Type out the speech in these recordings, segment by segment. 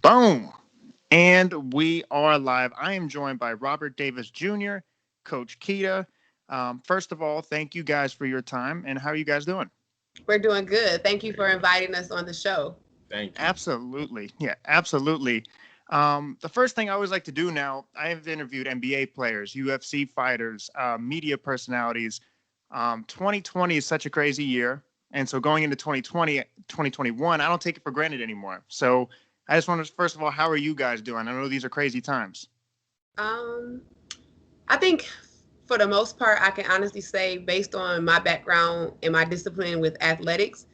Boom. And we are live. I am joined by Robert Davis Jr., Coach Keita. First of all, thank you guys for your time. And how are you guys doing? We're doing good. Thank you for inviting us on the show. Thank you. Absolutely. Yeah, absolutely. The first thing I always like to do now, I have interviewed NBA players, UFC fighters, media personalities. 2020 is such a crazy year. And so going into 2020, 2021, I don't take it for granted anymore. So I just want to, first of all, how are you guys doing? I know these are crazy times. I think for the most part, I can honestly say, based on my background and my discipline with athletics,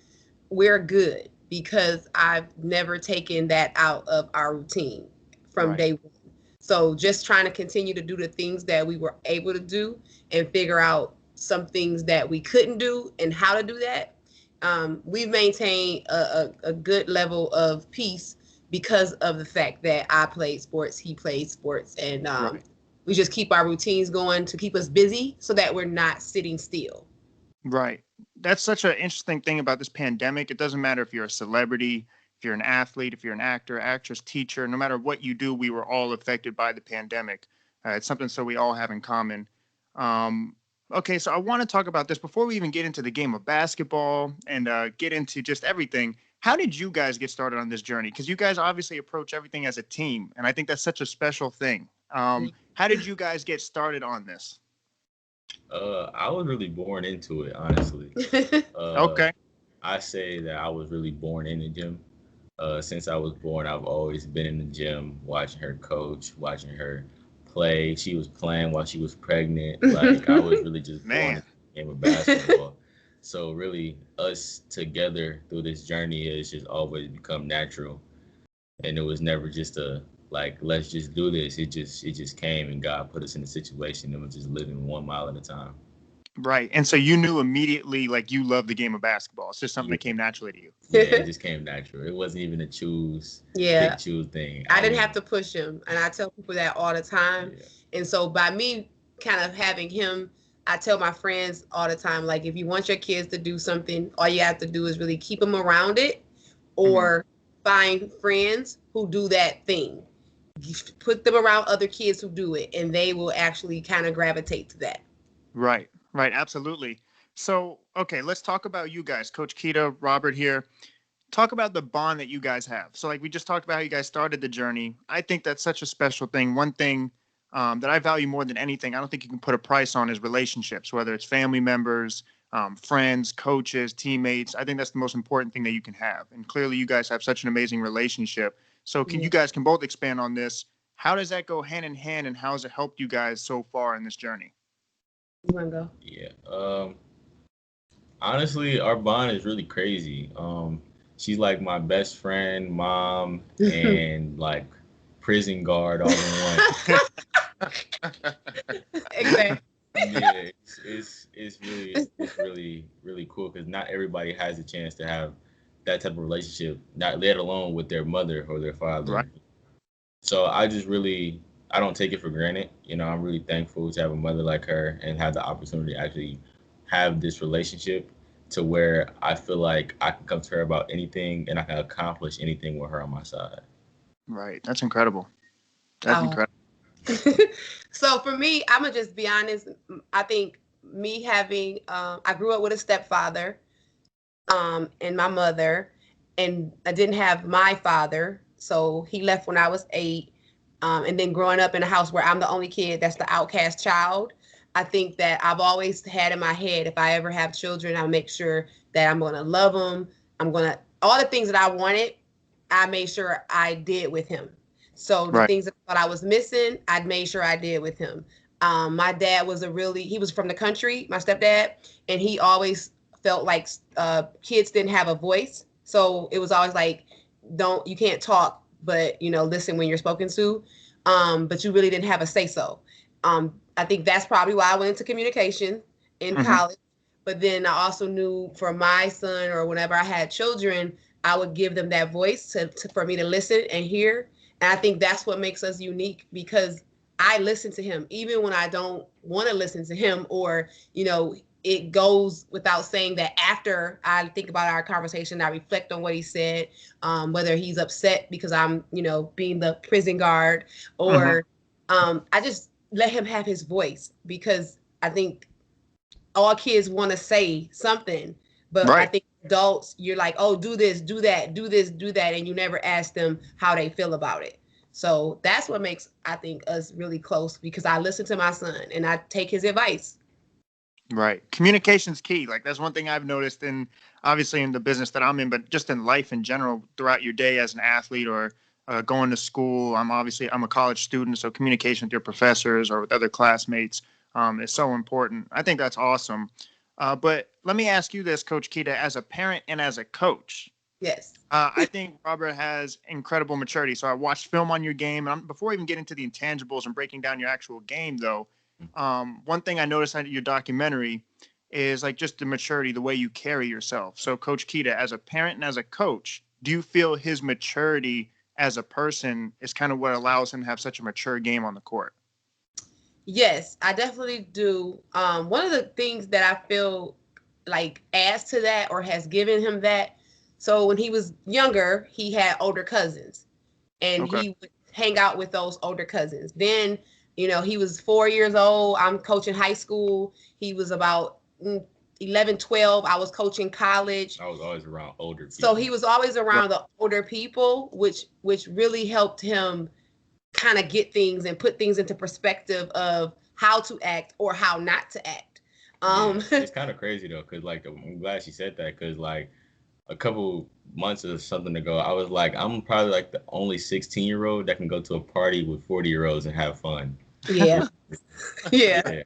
we're good because I've never taken that out of our routine from day one. So just trying to continue to do the things that we were able to do and figure out some things that we couldn't do and how to do that. We've maintained a good level of peace because of the fact that I played sports, he played sports, and we just keep our routines going to keep us busy so that we're not sitting still. Right. That's such an interesting thing about this pandemic. It doesn't matter if you're a celebrity, if you're an athlete, if you're an actor, actress, teacher, no matter what you do, we were all affected by the pandemic. It's something so we all have in common. Okay, so I want to talk about this before we even get into the game of basketball and get into just everything. How did you guys get started on this journey? Because you guys obviously approach everything as a team, and I think that's such a special thing. How did you guys get started on this? I was really born into it, honestly. Okay. I say that I was really born in the gym. Since I was born, I've always been in the gym, watching her coach, watching her play. She was playing while she was pregnant. Like, I was really just born in the game of basketball. So really, us together through this journey has just always become natural. And it was never just let's just do this. It just came, and God put us in a situation and we're just living 1 mile at a time. Right. And so you knew immediately, like, you love the game of basketball. It's just something that came naturally to you. Yeah, it just came natural. It wasn't even a choose thing. I didn't have to push him. And I tell people that all the time. Yeah. And so by me kind of having him, I tell my friends all the time, like, if you want your kids to do something, all you have to do is really keep them around it or find friends who do that thing. Put them around other kids who do it, and they will actually kind of gravitate to that. Right. Right. Absolutely. So, okay, let's talk about you guys. Coach Keita, Robert here. Talk about the bond that you guys have. So, like, we just talked about how you guys started the journey. I think that's such a special thing. One thing that I value more than anything, I don't think you can put a price on, is relationships, whether it's family members, friends, coaches, teammates. I think that's the most important thing that you can have. And clearly you guys have such an amazing relationship. So you guys can both expand on this. How does that go hand in hand, and how has it helped you guys so far in this journey? You want to go? Yeah. Honestly, our bond is really crazy. She's like my best friend, mom, and like prison guard all in one. Exactly. Yeah, it's really cool because not everybody has a chance to have that type of relationship, not let alone with their mother or their father. Right. So I don't take it for granted. You know, I'm really thankful to have a mother like her and have the opportunity to actually have this relationship to where I feel like I can come to her about anything and I can accomplish anything with her on my side. Right. That's incredible. That's incredible. So for me, I'm going to just be honest. I think me having, I grew up with a stepfather and my mother, and I didn't have my father. So he left when I was 8. And then growing up in a house where I'm the only kid, that's the outcast child. I think that I've always had in my head, if I ever have children, I'll make sure that I'm going to love them. All the things that I wanted, I made sure I did with him. So the things that I thought I was missing, I made sure I did with him. My dad he was from the country, my stepdad, and he always felt like kids didn't have a voice. So it was always like, you can't talk, but, listen when you're spoken to. But you really didn't have a say so. I think that's probably why I went into communication in college. But then I also knew for my son, or whenever I had children, I would give them that voice for me to listen and hear. And I think that's what makes us unique, because I listen to him even when I don't want to listen to him, or, it goes without saying that after I think about our conversation, I reflect on what he said, whether he's upset because I'm, being the prison guard, or I just let him have his voice, because I think all kids want to say something, but I think adults, you're like, oh, do this, do that, do this, do that, and you never ask them how they feel about it. So that's what makes, I think, us really close, because I listen to my son and I take his advice. Right. Communication's key. Like, that's one thing I've noticed obviously in the business that I'm in, but just in life in general, throughout your day as an athlete or going to school. I'm a college student, so communication with your professors or with other classmates is so important. I think that's awesome. But let me ask you this, Coach Kita, as a parent and as a coach. Yes. I think Robert has incredible maturity. So I watched film on your game, and before even getting to the intangibles and breaking down your actual game, though, one thing I noticed in your documentary is like just the maturity, the way you carry yourself. So Coach Kita, as a parent and as a coach, do you feel his maturity as a person is kind of what allows him to have such a mature game on the court? Yes, I definitely do. One of the things that I feel like adds to that or has given him that, so when he was younger, he had older cousins, and he would hang out with those older cousins. Then, he was 4 years old. I'm coaching high school. He was about 11, 12. I was coaching college. I was always around older people. So he was always around the older people, which really helped him kind of get things and put things into perspective of how to act or how not to act. It's kind of crazy though, because like, I'm glad she said that, because like a couple months or something ago, I was like, I'm probably like the only 16-year-old that can go to a party with 40-year-olds and have fun. Yeah. Yeah.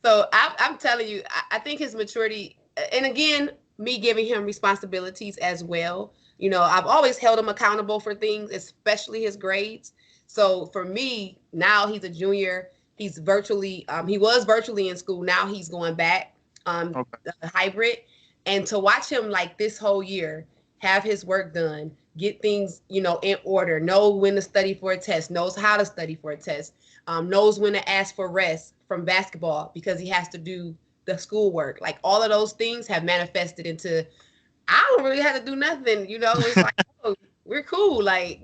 So I'm telling you, I think his maturity, and again, me giving him responsibilities as well. I've always held him accountable for things, especially his grades. So for me, now he's a junior. He's he was virtually in school. Now he's going back hybrid. And to watch him like this whole year, have his work done, get things, in order, know when to study for a test, knows how to study for a test, knows when to ask for rest from basketball because he has to do the schoolwork. Like, all of those things have manifested into, I don't really have to do nothing, it's like, oh, we're cool. Like,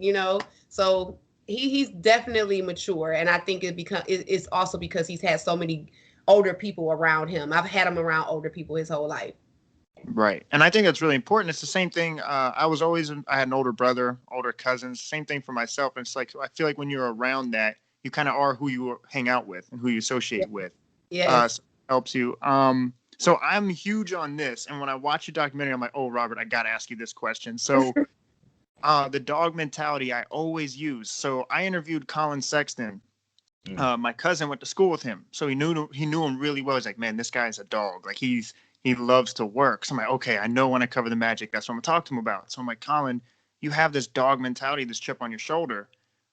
so he's definitely mature. And I think it's also because he's had so many older people around him. I've had him around older people his whole life. Right. And I think that's really important. It's the same thing. I had an older brother, older cousins, same thing for myself. And it's like, I feel like when you're around that, you kind of are who you hang out with and who you associate with. Yeah. So it helps you. So I'm huge on this. And when I watch your documentary, I'm like, oh, Robert, I got to ask you this question. So the dog mentality I always use. So I interviewed Colin Sexton. My cousin went to school with him. So he knew him really well. He's like, man, this guy's a dog. Like, he loves to work. So I'm like, okay, I know when I cover the Magic, that's what I'm going to talk to him about. So I'm like, Colin, you have this dog mentality, this chip on your shoulder.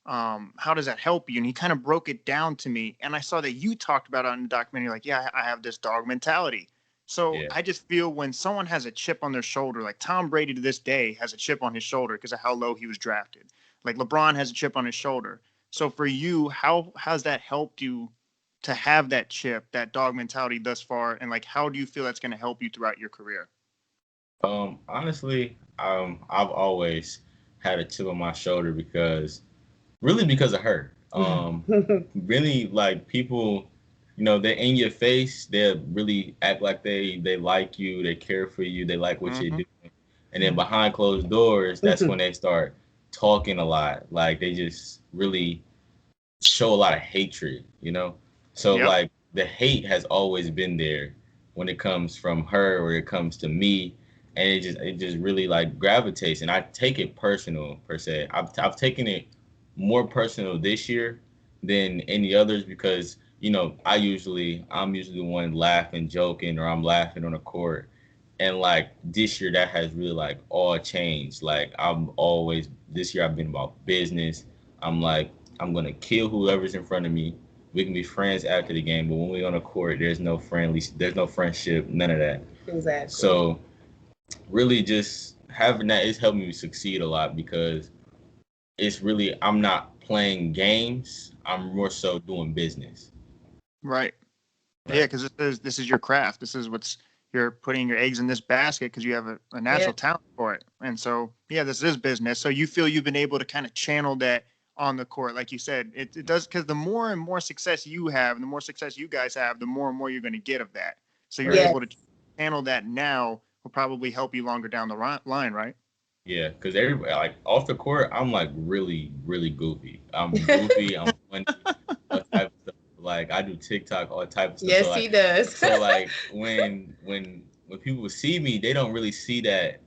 How does that help you? And he kind of broke it down to me. And I saw that you talked about it on the documentary, like, yeah, I have this dog mentality. So I just feel when someone has a chip on their shoulder, like Tom Brady to this day has a chip on his shoulder because of how low he was drafted. Like LeBron has a chip on his shoulder. So for you, how has that helped you to have that chip, that dog mentality thus far? And like, how do you feel that's going to help you throughout your career? Honestly, I've always had a chip on my shoulder because of her. Really, like, people, they're in your face. They really act like they like you. They care for you. They like what you're doing. And then behind closed doors, that's when they start talking a lot. Like, they just really show a lot of hatred, So like, the hate has always been there when it comes from her or it comes to me. And it just really like gravitates. And I take it personal, per se. I've taken it more personal this year than any others because, I'm usually the one laughing, joking, or I'm laughing on the court. And like this year, that has really like all changed. Like, this year I've been about business. I'm like, I'm going to kill whoever's in front of me. We can be friends after the game, but when we're on the court, there's no friendship, none of that. Exactly. So really just having that is helping me succeed a lot because it's really, I'm not playing games. I'm more so doing business. Right. Yeah, because this is your craft. This is what's you're putting your eggs in this basket because you have a natural talent for it. And so, yeah, this is business. So you feel you've been able to kind of channel that on the court, like you said. It does because the more and more success you have, and the more success you guys have, the more and more you're going to get of that. So you're Yes. able to channel that now will probably help you longer down the line, right? Yeah, because everybody like off the court, I'm like really, really goofy. I'm goofy. I'm funny. All type of stuff. Like I do TikTok, all type of stuff. Yes, So like, he does. so like when people see me, they don't really see that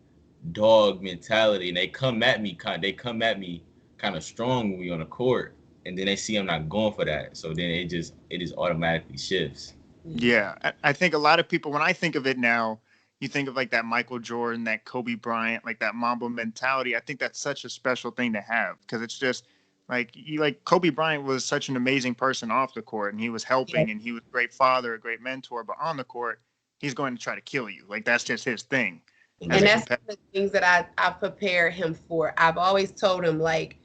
dog mentality, and they come at me kind of strong when we on the court, and then they see I'm not going for that. So then it just automatically shifts. Yeah, I think a lot of people, when I think of it now, you think of like that Michael Jordan, that Kobe Bryant, like that Mamba mentality. I think that's such a special thing to have because it's just like Kobe Bryant was such an amazing person off the court and he was helping and he was a great father, a great mentor, but on the court, he's going to try to kill you. Like that's just his thing. And that's the things that I prepare him for. I've always told him like,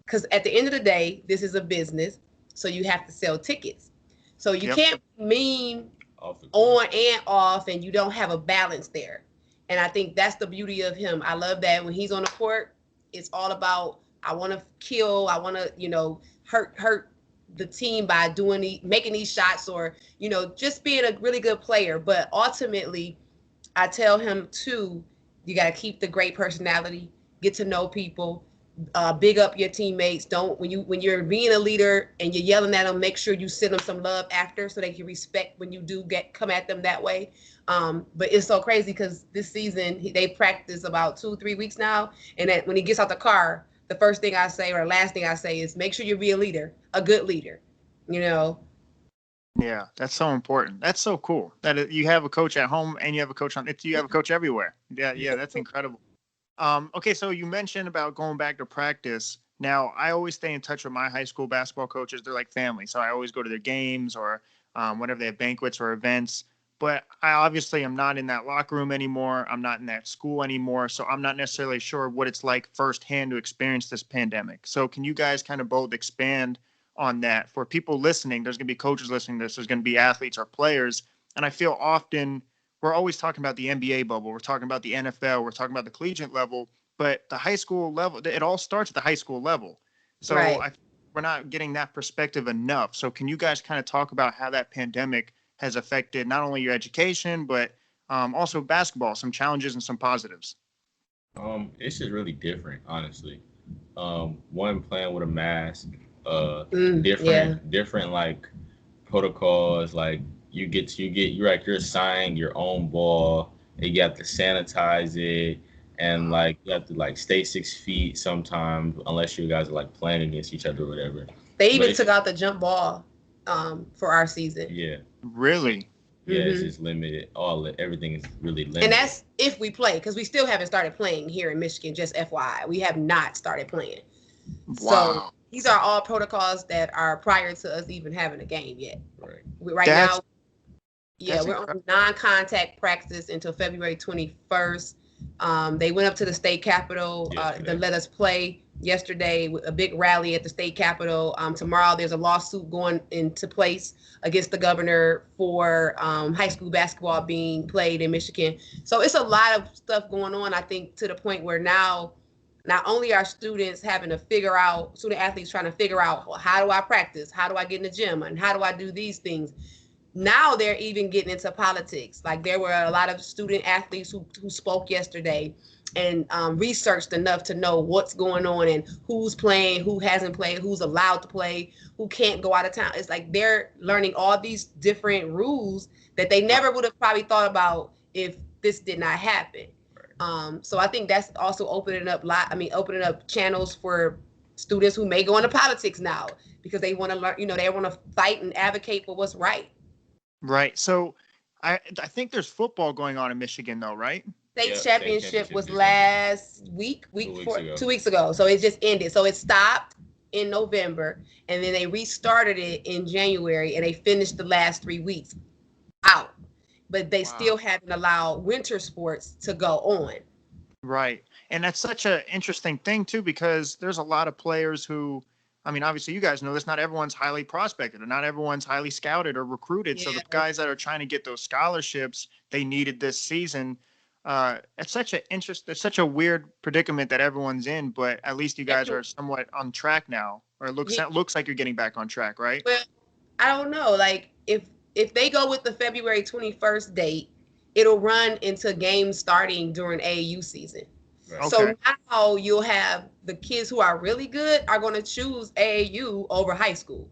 because at the end of the day, this is a business, so you have to sell tickets. So you can't be mean on and off, and you don't have a balance there. And I think that's the beauty of him. I love that when he's on the court, it's all about I want to kill, I want to hurt the team by making these shots or just being a really good player. But ultimately, I tell him too, you got to keep the great personality, get to know people. Big up your teammates. Don't when you're being a leader and you're yelling at them, make sure you send them some love after so they can respect when you do come at them that way. But it's so crazy because this season they practice about 2-3 weeks now, and that when he gets out the car, the first thing I say or last thing I say is make sure you be a leader, a good leader. Yeah, that's so important. That's so cool that you have a coach at home and you have a coach you have a coach everywhere. Yeah, that's incredible. Okay, so you mentioned about going back to practice. Now, I always stay in touch with my high school basketball coaches. They're like family. So I always go to their games or whenever they have banquets or events. But I obviously am not in that locker room anymore. I'm not in that school anymore. So I'm not necessarily sure what it's like firsthand to experience this pandemic. So can you guys kind of both expand on that? For people listening, there's going to be coaches listening to this. There's going to be athletes or players. And I feel often we're always talking about the NBA bubble. We're talking about the NFL. We're talking about the collegiate level. But the high school level, it all starts at the high school level. So we're not getting that perspective enough. So can you guys kind of talk about how that pandemic has affected not only your education, but also basketball, some challenges and some positives? It's just really different, honestly. One, playing with a mask, different like protocols, like you're assigned your own ball and you have to sanitize it and like you have to like stay 6 feet sometimes unless you guys are like playing against each other or whatever. They even took out the jump ball for our season. Yeah. Really? Yeah, It's just limited. Everything is really limited. And that's if we play, because we still haven't started playing here in Michigan, just FYI. We have not started playing. Wow. So these are all protocols that are prior to us even having a game yet. Right. Now, we're on non-contact practice until February 21st. They went up to the state capitol to let us play yesterday with a big rally at the state capitol. Tomorrow there's a lawsuit going into place against the governor for high school basketball being played in Michigan. So it's a lot of stuff going on, I think, to the point where now not only are student athletes trying to figure out, well, how do I practice? How do I get in the gym? And how do I do these things? Now they're even getting into politics. Like there were a lot of student athletes who spoke yesterday and researched enough to know what's going on and who's playing, who hasn't played, who's allowed to play, who can't go out of town. It's like they're learning all these different rules that they never would have probably thought about if this did not happen. So I think that's also opening up channels for students who may go into politics now because they want to learn, they want to fight and advocate for what's right. Right. So I think there's football going on in Michigan though, right? State championship was last week, 2 weeks ago. So it just ended. So it stopped in November and then they restarted it in January and they finished the last 3 weeks out. But they still haven't allowed winter sports to go on. Right. And that's such an interesting thing too, because there's a lot of players who I mean, obviously, you guys know this. Not everyone's highly prospected, or not everyone's highly scouted or recruited. So Yeah. the guys that are trying to get those scholarships they needed this season, it's such a weird predicament that everyone's in. But at least you guys are somewhat on track now, or it looks like you're getting back on track, right? Well, I don't know. Like if they go with the February 21st date, it'll run into games starting during AAU season. Right. So Okay. now you'll have the kids who are really good are going to choose AAU over high school.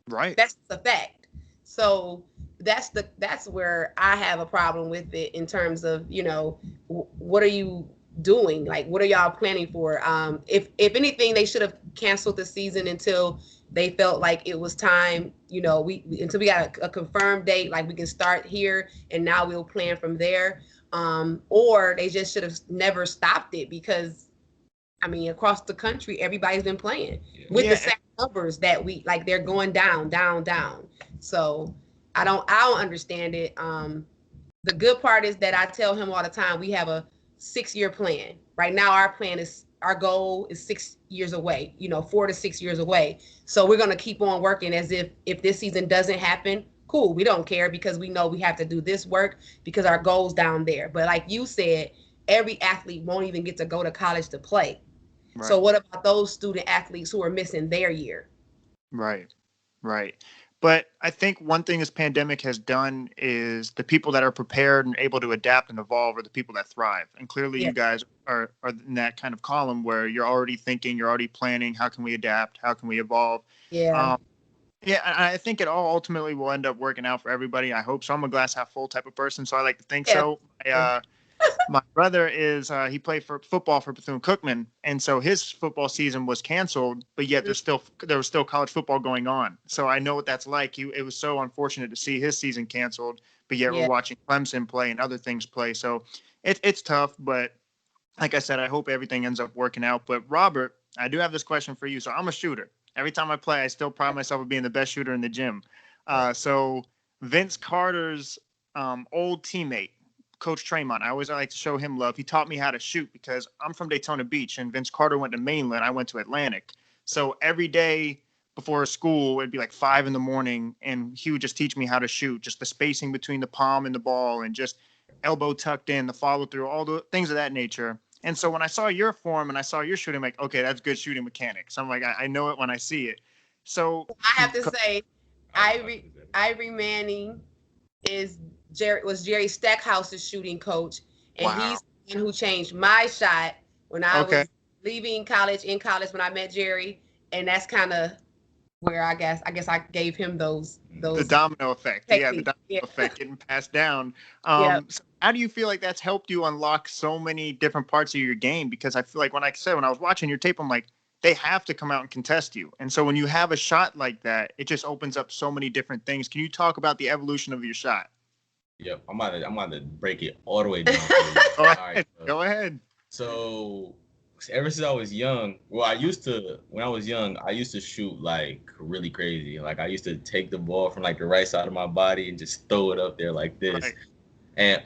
Right. That's the fact. So that's where I have a problem with it in terms of, what are you doing? Like, what are y'all planning for? If anything, they should have canceled the season until they felt like it was time, we until we got a confirmed date, like we can start here and now we'll plan from there. Or they just should have never stopped it because, I mean, across the country, everybody's been playing with the same numbers that they're going down, down, down. So I don't understand it. The good part is that I tell him all the time, we have a 6-year plan. Right now, our goal is 6 years away, 4 to 6 years away. So we're going to keep on working as if this season doesn't happen, cool. We don't care because we know we have to do this work because our goal's down there. But like you said, every athlete won't even get to go to college to play. Right. So what about those student athletes who are missing their year? Right. But I think one thing this pandemic has done is the people that are prepared and able to adapt and evolve are the people that thrive. And clearly you guys are in that kind of column where you're already thinking, you're already planning, how can we adapt? How can we evolve? Yeah. I think it all ultimately will end up working out for everybody. I hope so. I'm a glass half full type of person, so I like to think so. My brother he played for football for Bethune-Cookman, and so his football season was canceled, but yet there was still college football going on. So I know what that's like. It was so unfortunate to see his season canceled, but yet we're watching Clemson play and other things play. So it's tough, but like I said, I hope everything ends up working out. But Robert, I do have this question for you. So I'm a shooter. Every time I play, I still pride myself of being the best shooter in the gym. So Vince Carter's old teammate, Coach Tremont, I always like to show him love. He taught me how to shoot because I'm from Daytona Beach and Vince Carter went to mainland. I went to Atlantic. So every day before school, it'd be like 5 a.m. and he would just teach me how to shoot, just the spacing between the palm and the ball and just elbow tucked in, the follow through, all the things of that nature. And so when I saw your form and I saw your shooting, I'm like, okay, that's good shooting mechanics. I'm like, I know it when I see it. So I have to say, Ivory Manning was Jerry Stackhouse's shooting coach, and he's the one who changed my shot when I was leaving college, in college when I met Jerry, and that's kind of where I guess I gave him those the domino effect. Techniques. The domino effect getting passed down. So how do you feel like that's helped you unlock so many different parts of your game? Because I feel like when I was watching your tape, I'm like, they have to come out and contest you. And so when you have a shot like that, it just opens up so many different things. Can you talk about the evolution of your shot? Yep, I'm about to break it all the way down. All right, go ahead. So ever since I was young, when I used to shoot like really crazy. Like I used to take the ball from like the right side of my body and just throw it up there like this. Right. And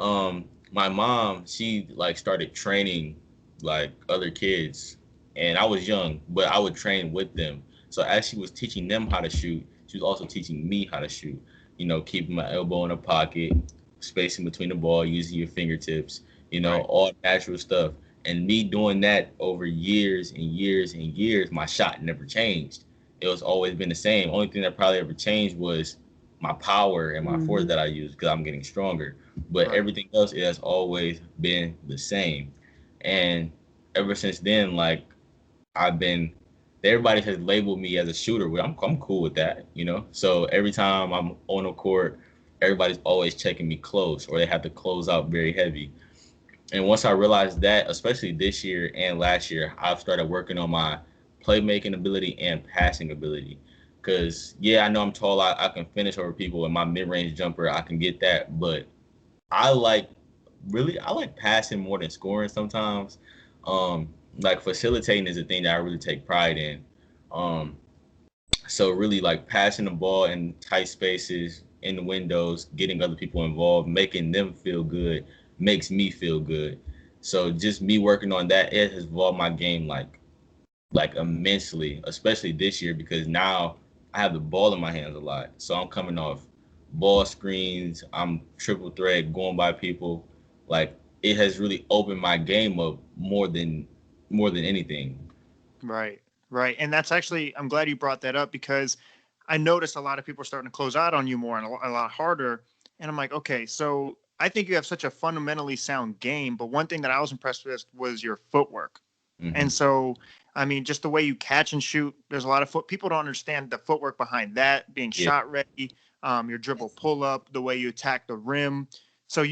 my mom, she like started training like other kids, and I was young, but I would train with them. So as she was teaching them how to shoot, she was also teaching me how to shoot. Keeping my elbow in a pocket, spacing between the ball, using your fingertips, all natural stuff. And me doing that over years and years and years, my shot never changed. It was always been the same. Only thing that probably ever changed was my power and my force that I use because I'm getting stronger. But everything else, it has always been the same. And ever since then, like everybody has labeled me as a shooter. I'm cool with that, So every time I'm on the court, everybody's always checking me close, or they have to close out very heavy. And once I realized that, especially this year and last year, I've started working on my playmaking ability and passing ability. Because, I know I'm tall. I can finish over people, and my mid-range jumper, I can get that. But I like passing more than scoring sometimes. Like facilitating is a thing that I really take pride in. So really like passing the ball in tight spaces, in the windows, getting other people involved, making them feel good, makes me feel good. So just me working on that, it has evolved my game like like immensely, especially this year, because now I have the ball in my hands a lot. So I'm coming off ball screens. I'm triple threat going by people. Like it has really opened my game up more than anything. Right, right. And that's actually, I'm glad you brought that up because I noticed a lot of people are starting to close out on you more and a lot harder. And I'm like, okay, so I think you have such a fundamentally sound game. But one thing that I was impressed with was your footwork. And Mm-hmm. so, I mean, just the way you catch and shoot, there's a lot of people don't understand the footwork behind that, being Yeah. shot ready, your dribble pull up, the way you attack the rim. So did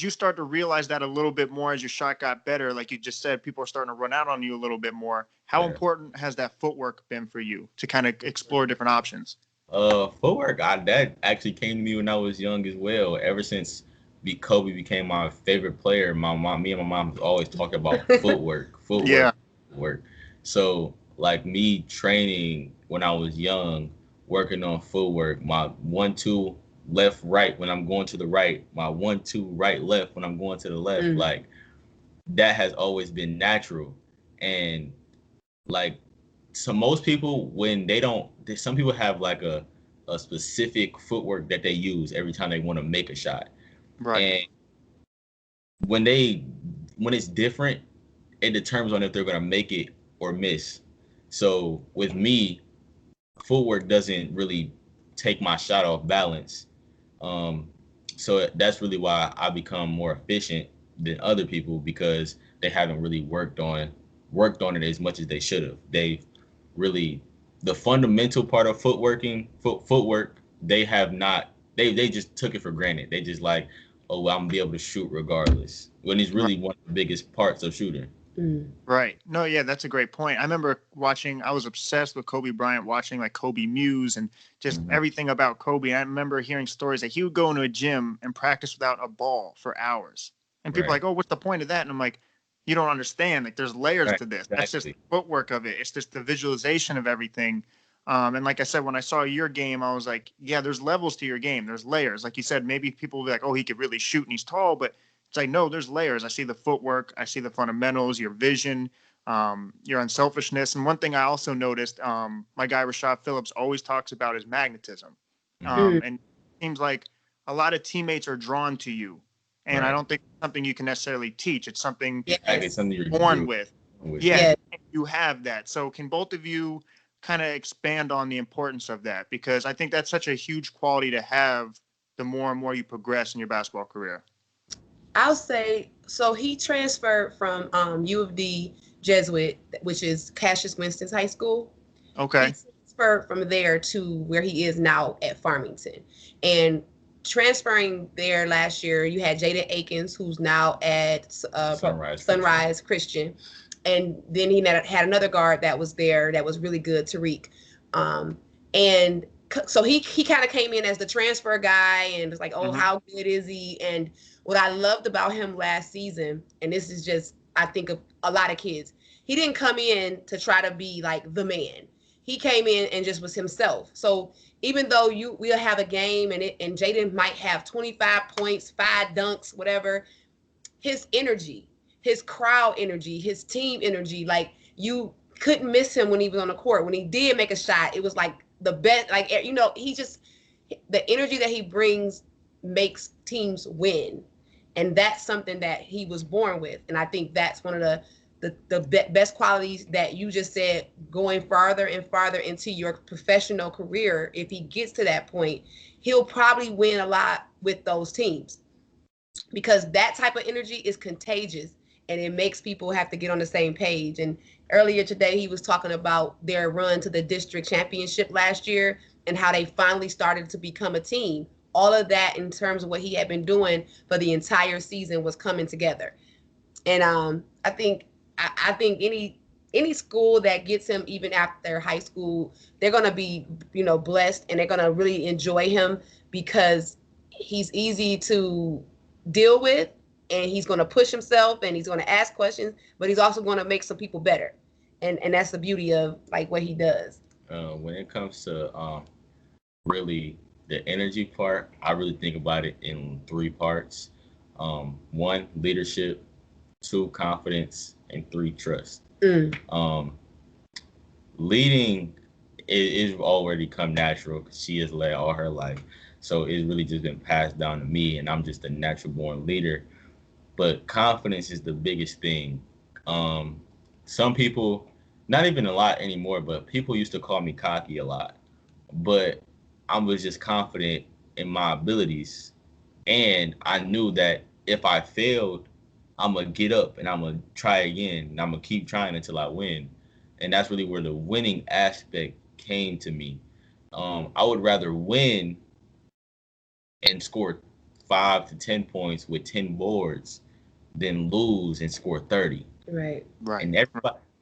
you start to realize that a little bit more as your shot got better? Like you just said, people are starting to run out on you a little bit more. How Yeah. important has that footwork been for you to kind of explore different options? Footwork. That actually came to me when I was young as well. Ever since Kobe became my favorite player, me and my mom always talked about footwork, Yeah. footwork, footwork. So like me training when I was young, working on footwork, my 1-2 left right when I'm going to the right, my 1-2 right left when I'm going to the left. Mm. Like that has always been natural, and like so most people when they don't some people have like a specific footwork that they use every time they want to make a shot, Right. and when it's different, it determines on if they're going to make it or miss. So with me, footwork doesn't really take my shot off balance. um so that's really why I become more efficient than other people, because they haven't really worked on it as much as they should have. They really the fundamental part of footwork, they have not they just took it for granted. They just like, oh well, I'm gonna be able to shoot regardless, when it's Right. really one of the biggest parts of shooting. Mm. Right. No, yeah, that's a great point. I remember I was obsessed with Kobe Bryant, watching like Kobe Muse and just Mm-hmm. everything about Kobe. And I remember hearing stories that he would go into a gym and practice without a ball for hours. And people are Right. like, oh, what's the point of that? And I'm like, you don't understand. Like, there's layers Right. to this. That's just Exactly. the footwork of it. It's just the visualization of everything. And like I said, when I saw your game, I was like, yeah, there's levels to your game. There's layers. Like you said, maybe people will be like, oh, he could really shoot and he's tall, but it's like, no, there's layers. I see the footwork. I see the fundamentals, your vision, your unselfishness. And one thing I also noticed, my guy Rashad Phillips always talks about his magnetism. Mm-hmm. Mm. And it seems like a lot of teammates are drawn to you. And I Right. don't think it's something you can necessarily teach. It's something Exactly. It's Yes. something you're born you're with. with. Yeah, Yeah. Yes. you have that. So can both of you kind of expand on the importance of that? Because I think that's such a huge quality to have the more and more you progress in your basketball career. I'll say so. He transferred from U of D Jesuit, which is Cassius Winston's high school. He Okay. transferred from there to where he is now at Farmington. And transferring there last year, you had Jaden Akins, who's now at Sunrise Christian. Sunrise Christian. And then he had another guard that was there that was really good, Tariq. And so he kind of came in as the transfer guy and was like, oh, Mm-hmm. how good is he? And what I loved about him last season, and this is just, I think of a lot of kids, he didn't come in to try to be like the man. He came in and just was himself. So even though we'll have a game and Jaden might have 25 points, 5 dunks, whatever, his energy, his crowd energy, his team energy, like you couldn't miss him when he was on the court. When he did make a shot, it was like the best. Like he just the energy that he brings makes teams win, and that's something that he was born with. And I think that's one of the best qualities that you just said, going farther and farther into your professional career. If he gets to that point, he'll probably win a lot with those teams, because that type of energy is contagious and it makes people have to get on the same page. And earlier today, he was talking about their run to the district championship last year and how they finally started to become a team. All of that, in terms of what he had been doing for the entire season, was coming together. And I think any school that gets him even after high school, they're gonna be blessed, and they're gonna really enjoy him because he's easy to deal with, and he's gonna push himself, and he's gonna ask questions, but he's also gonna make some people better, and that's the beauty of like what he does. When it comes to really the energy part, I really think about it in three parts. One, leadership. Two, confidence. And three, trust. Leading is already come natural because she has led all her life. So it's really just been passed down to me, and I'm just a natural born leader. But confidence is the biggest thing. Some people, not even a lot anymore, but people used to call me cocky a lot. But I was just confident in my abilities. And I knew that if I failed, I'm going to get up and I'm going to try again. And I'm going to keep trying until I win. And that's really where the winning aspect came to me. I would rather win and score 5 to 10 points with 10 boards than lose and score 30. Right. And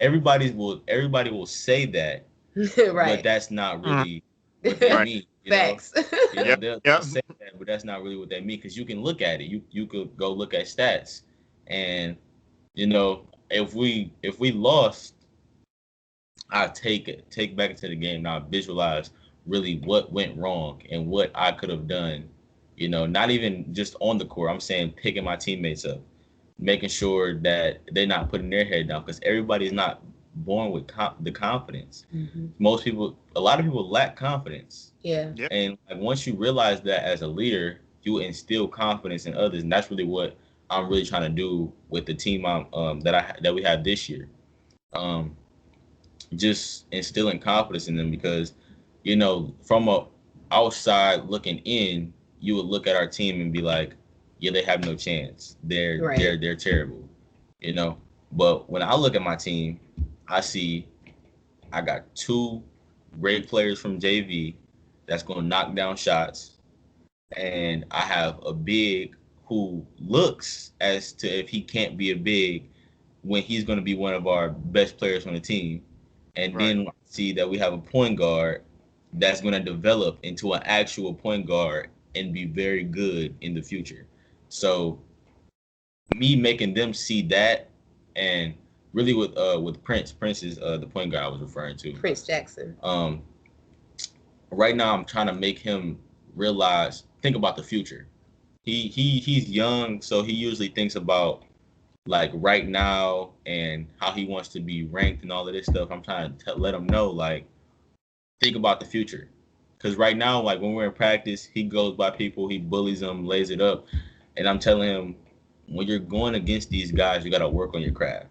everybody will say that, Right. but that's not really what they mean. Facts. They'll say that, but that's not really what they mean, because you can look at it. You could go look at stats, and if we lost, I take back into the game. Now I visualize really what went wrong and what I could have done. Not even just on the court. I'm saying picking my teammates up, making sure that they're not putting their head down, because everybody's not born with the confidence. A lot of people lack confidence. Yeah. And once you realize that as a leader, you instill confidence in others, and that's really what I'm really trying to do with the team that we have this year. Just instilling confidence in them, because from a outside looking in, you would look at our team and be like, yeah, they have no chance. They're terrible, But when I look at my team, I see I got 2 great players from JV that's going to knock down shots, and I have a big who looks as to if he can't be a big when he's going to be one of our best players on the team. And then see that we have a point guard that's going to develop into an actual point guard and be very good in the future. So me making them see that, and really with Prince is the point guard I was referring to. Prince Jackson. Right now I'm trying to make him think about the future. He's young, so he usually thinks about right now and how he wants to be ranked and all of this stuff. I'm trying to let him know, think about the future. Because right now, when we're in practice, he goes by people, he bullies them, lays it up. And I'm telling him, when you're going against these guys, you got to work on your craft.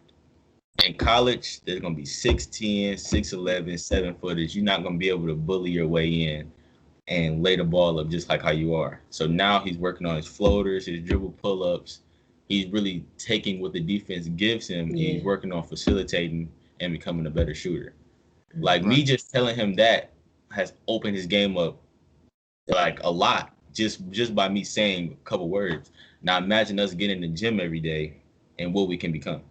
In college, there's going to be 6'10", 6'11", 7-footers. You're not going to be able to bully your way in and lay the ball up just like how you are. So now he's working on his floaters, his dribble pull-ups. He's really taking what the defense gives him. Yeah. He's working on facilitating and becoming a better shooter. Me just telling him that has opened his game up a lot, just by me saying a couple words. Now imagine us getting in the gym every day and what we can become.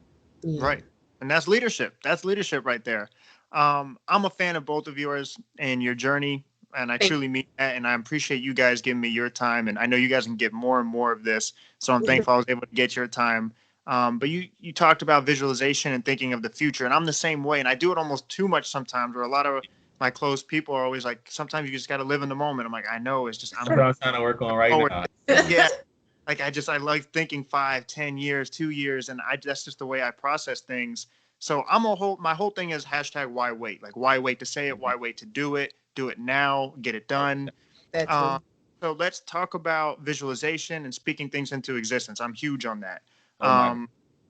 Yeah. Right. And that's leadership. That's leadership right there. I'm a fan of both of yours and your journey. And I truly mean that. And I appreciate you guys giving me your time. And I know you guys can get more and more of this. So I'm thankful I was able to get your time. But you talked about visualization and thinking of the future. And I'm the same way. And I do it almost too much sometimes, where a lot of my close people are always like, sometimes you just got to live in the moment. I'm like, I know. It's just, I'm trying to work on right now. Yeah. I like thinking 5, 10 years, 2 years. And that's just the way I process things. So my whole thing is # why wait? Why wait to say it? Why wait to do it? Do it now, get it done. So let's talk about visualization and speaking things into existence. I'm huge on that.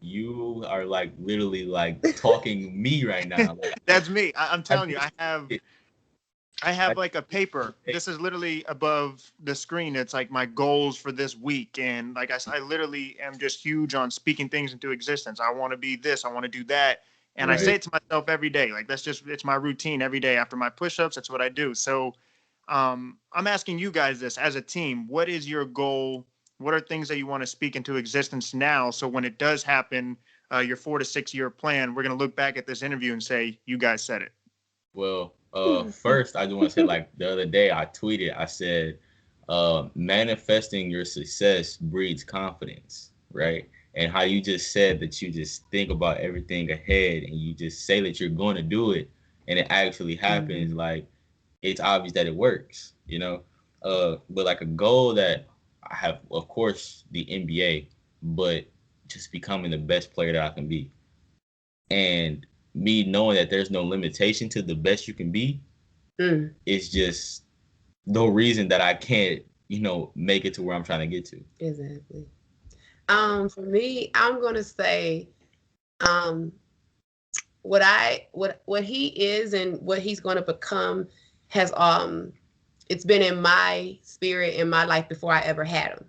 You are literally talking me right now. That's me. I'm telling you, I have a paper. This is literally above the screen. It's my goals for this week. And I literally am just huge on speaking things into existence. I want to be this. I want to do that. And I say it to myself every day. It's my routine every day after my push-ups. That's what I do. So I'm asking you guys this as a team. What is your goal? What are things that you want to speak into existence now? So when it does happen, your 4 to 6 year plan, we're going to look back at this interview and say, you guys said it. Well, first, I just want to say, the other day I tweeted, I said, manifesting your success breeds confidence, right? And how you just said that you just think about everything ahead and you just say that you're going to do it and it actually happens. It's obvious that it works, but a goal that I have, of course, the NBA, but just becoming the best player that I can be. And me knowing that there's no limitation to the best you can be, it's just no reason that I can't, make it to where I'm trying to get to. Exactly. For me, I'm gonna say, what he is and what he's gonna become has it's been in my spirit in my life before I ever had him.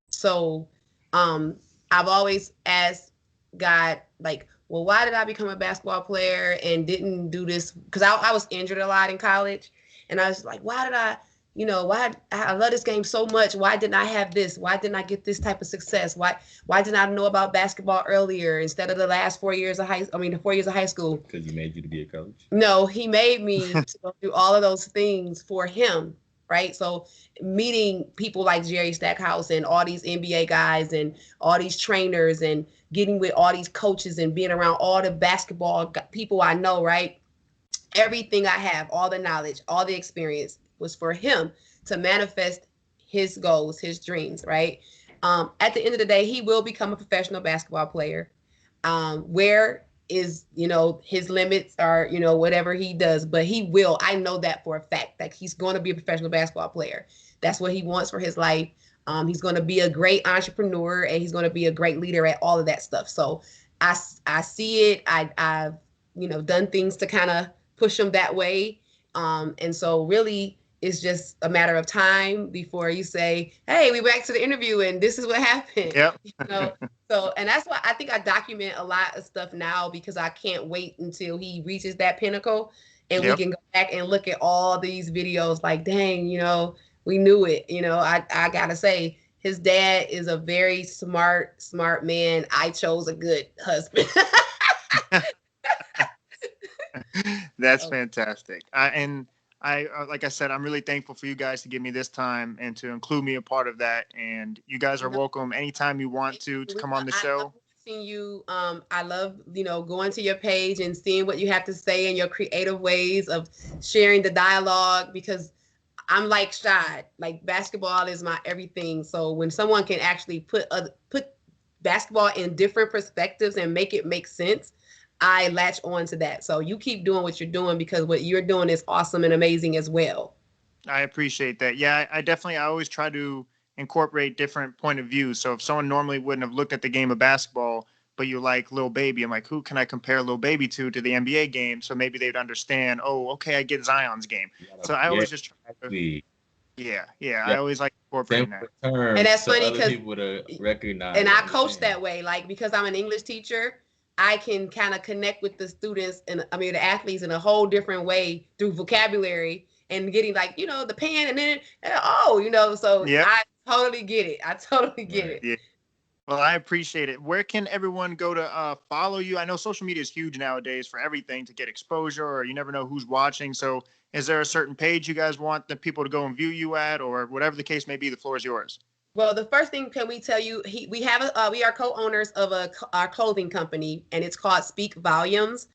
So I've always asked God, like, well, why did I become a basketball player and didn't do this? Because I was injured a lot in college, and I was like, why did I, why I love this game so much? Why didn't I have this? Why didn't I get this type of success? Why didn't I know about basketball earlier instead of the last 4 years of the 4 years of high school? Because he made you to be a coach? No, he made me to go through all of those things for him. Right. So meeting people like Jerry Stackhouse and all these NBA guys and all these trainers and getting with all these coaches and being around all the basketball people I know, right? Everything I have, all the knowledge, all the experience was for him to manifest his goals, his dreams, right? At the end of the day, he will become a professional basketball player. Where is, his limits are, whatever he does, but he will. I know that for a fact, that he's going to be a professional basketball player. That's what he wants for his life. He's going to be a great entrepreneur, and he's going to be a great leader at all of that stuff. So I see it. I've done things to kind of push him that way. And so really it's just a matter of time before you say, hey, we back to the interview and this is what happened. Yep. So, and that's why I think I document a lot of stuff now, because I can't wait until he reaches that pinnacle and we can go back and look at all these videos like, dang, we knew it. I gotta say, his dad is a very smart man. I chose a good husband. That's fantastic. I like I said, I'm really thankful for you guys to give me this time and to include me a part of that. And you guys are welcome anytime you want to come on the show. I love seeing you. I love, going to your page and seeing what you have to say and your creative ways of sharing the dialogue, because I'm like Shad. Like, basketball is my everything. So when someone can actually put basketball in different perspectives and make it make sense, I latch on to that. So you keep doing what you're doing, because what you're doing is awesome and amazing as well. I appreciate that. Yeah, I always try to incorporate different point of views. So if someone normally wouldn't have looked at the game of basketball, but you like Lil Baby, I'm like, who can I compare Lil Baby to the NBA game? So maybe they'd understand, oh, okay, I get Zion's game. So I always just try to, I always like incorporating that. And that's funny because people to recognize. And I coach that way, like, because I'm an English teacher, I can kind of connect with the students and the athletes in a whole different way through vocabulary and getting like, the pen and then, so I totally get it. I totally get it. Yeah. Well, I appreciate it. Where can everyone go to follow you? I know social media is huge nowadays for everything, to get exposure, or you never know who's watching. So is there a certain page you guys want the people to go and view you at, or whatever the case may be? The floor is yours. Well, the first thing, can we tell you, we are co-owners of our clothing company, and it's called Speak Volumes.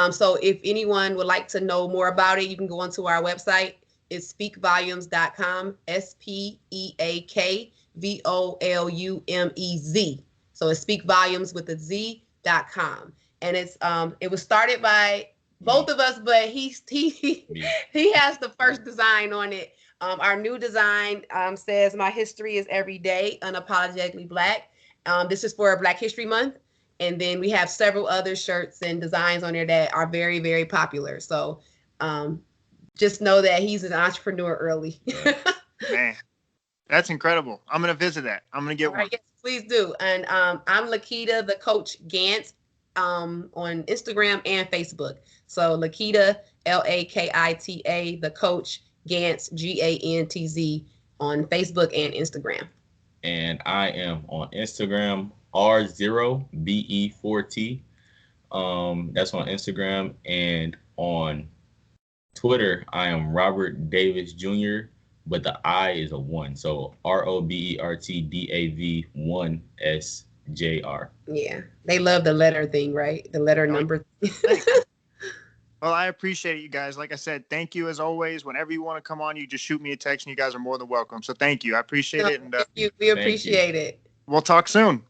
So if anyone would like to know more about it, you can go onto our website. It's speakvolumez.com, SPEAKVOLUMEZ. So it's Speak Volumes with a Z.com. And it's it was started by both of us, but he has the first design on it. Our new design says, my history is every day, unapologetically Black. This is for Black History Month. And then we have several other shirts and designs on there that are very, very popular. So just know that he's an entrepreneur early. Man, that's incredible. I'm going to visit that. I'm going to get one. Yes, please do. And I'm Lakita, the Coach Gantz, on Instagram and Facebook. So Lakita, Lakita, the Coach Gantz, Gantz, on Facebook and Instagram. And I am on Instagram, R0BE4T. That's on Instagram. And on Twitter, I am Robert Davis Jr., but the I is a 1. So ROBERTDAV1SJR. Yeah. They love the letter thing, right? The letter number. Well, I appreciate it, you guys. Like I said, thank you as always. Whenever you want to come on, you just shoot me a text and you guys are more than welcome. So thank you. I appreciate it. And thank you. We appreciate it. We'll talk soon.